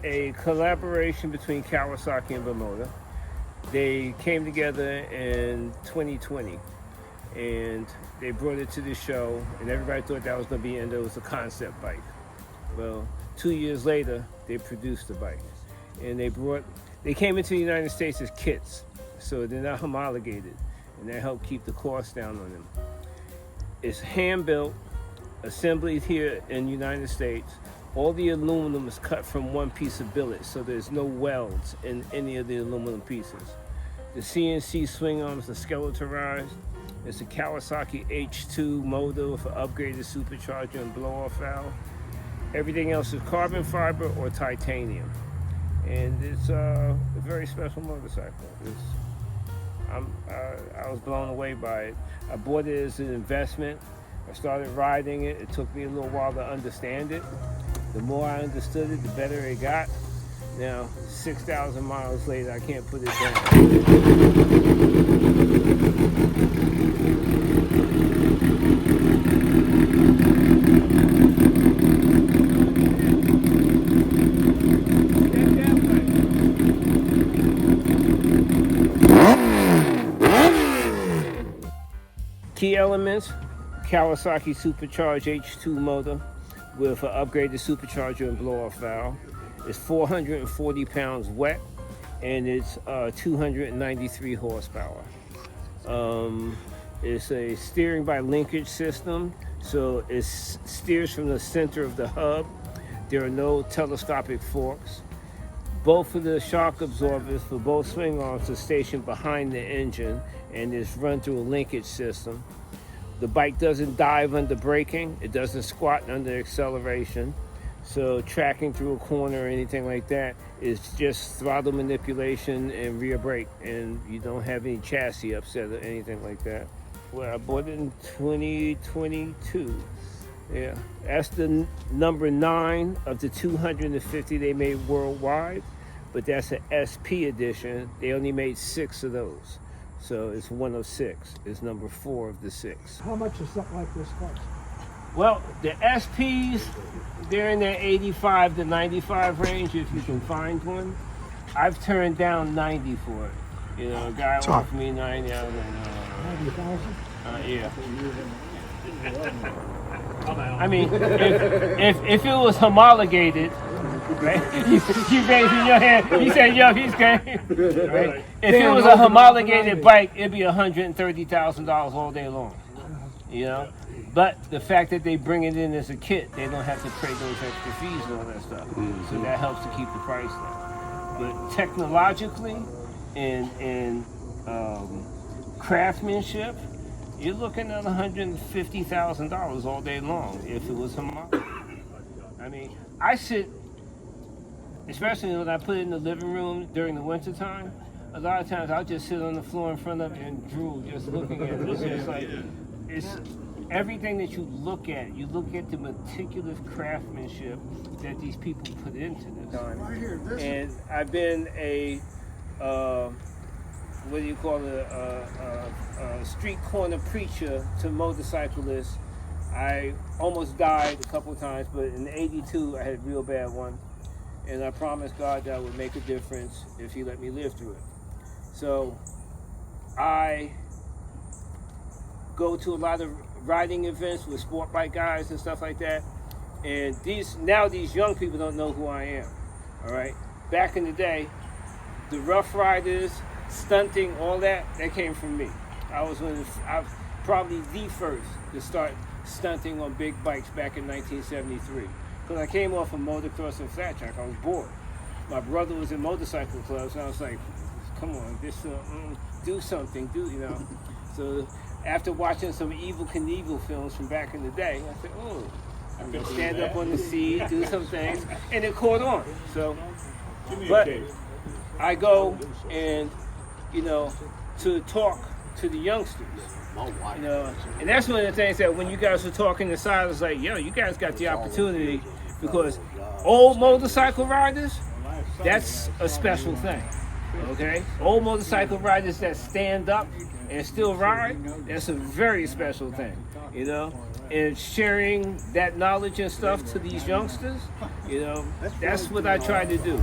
a collaboration between Kawasaki and Bermuda. They came together in 2020, and they brought it to the show, and everybody thought that was going to be, and it was a concept bike. Well, 2 years later, they produced the bike, and they came into the United States as kits, so they're not homologated, and that helped keep the cost down on them. It's hand-built, assembled here in the United States. All the aluminum is cut from one piece of billet, so there's no welds in any of the aluminum pieces. The CNC swing arms are skeletonized. It's a Kawasaki H2 motor with an upgraded supercharger and blow-off valve. Everything else is carbon fiber or titanium. And it's a very special motorcycle. I was blown away by it. I bought it as an investment. I started riding it. It took me a little while to understand it. The more I understood it, the better it got. Now, 6,000 miles later, I can't put it down. Key elements: Kawasaki supercharged H2 motor with an upgraded supercharger and blow-off valve. It's 440 pounds wet, and it's 293 horsepower. It's a steering by linkage system, so it steers from the center of the hub. There are no telescopic forks. Both of the shock absorbers for both swing arms are stationed behind the engine, and it's run through a linkage system. The bike doesn't dive under braking. It doesn't squat under acceleration. So tracking through a corner or anything like that is just throttle manipulation and rear brake, and you don't have any chassis upset or anything like that. Well, I bought it in 2022. Yeah, that's the number 9 of the 250 they made worldwide, but that's an SP edition. They only made 6 of those. So it's 1 of 6. It's number 4 of the 6. How much does something like this cost? Well, the SPs, they're in that 85 to 95 range if you can find one. I've turned down 90 for it. You know, a guy offered me 90. I was like, no. 90,000? Yeah. I mean, if it was homologated, right? You raising your hand. You said, yo, he's game. Right? If it was a homologated bike, it'd be $130,000 all day long. You know? But the fact that they bring it in as a kit, they don't have to pay those extra fees and all that stuff. So that helps to keep the price down. But technologically and craftsmanship, you're looking at $150,000 all day long if it was homologated. I mean, I sit, especially when I put it in the living room during the winter time, a lot of times I'll just sit on the floor in front of it and drool just looking at it. It's just like, it's everything that you look at the meticulous craftsmanship that these people put into this. And I've been a, what do you call it, a street corner preacher to motorcyclists. I almost died a couple of times, but in '82 I had a real bad one. And I promised God that I would make a difference if he let me live through it. So I go to a lot of riding events with sport bike guys and stuff like that. And these young people don't know who I am. All right. Back in the day, the Rough Riders, stunting, all that came from me. I was probably the first to start stunting on big bikes back in 1973. Because I came off of motocross and flat track. I was bored. My brother was in motorcycle clubs, and I was like, come on, do something, you know. So after watching some Evel Knievel films from back in the day, I said, oh, I can stand up on the seat, do some things, and it caught on. So, but I go and, you know, to talk to the youngsters. You know, and that's one of the things that when you guys were talking inside, I was like, yo, you guys got the opportunity, because old motorcycle riders, that's a special thing. Okay? Old motorcycle riders that stand up and still ride, that's a very special thing. You know? and sharing that knowledge and stuff to these youngsters, you know, that's what I try to do.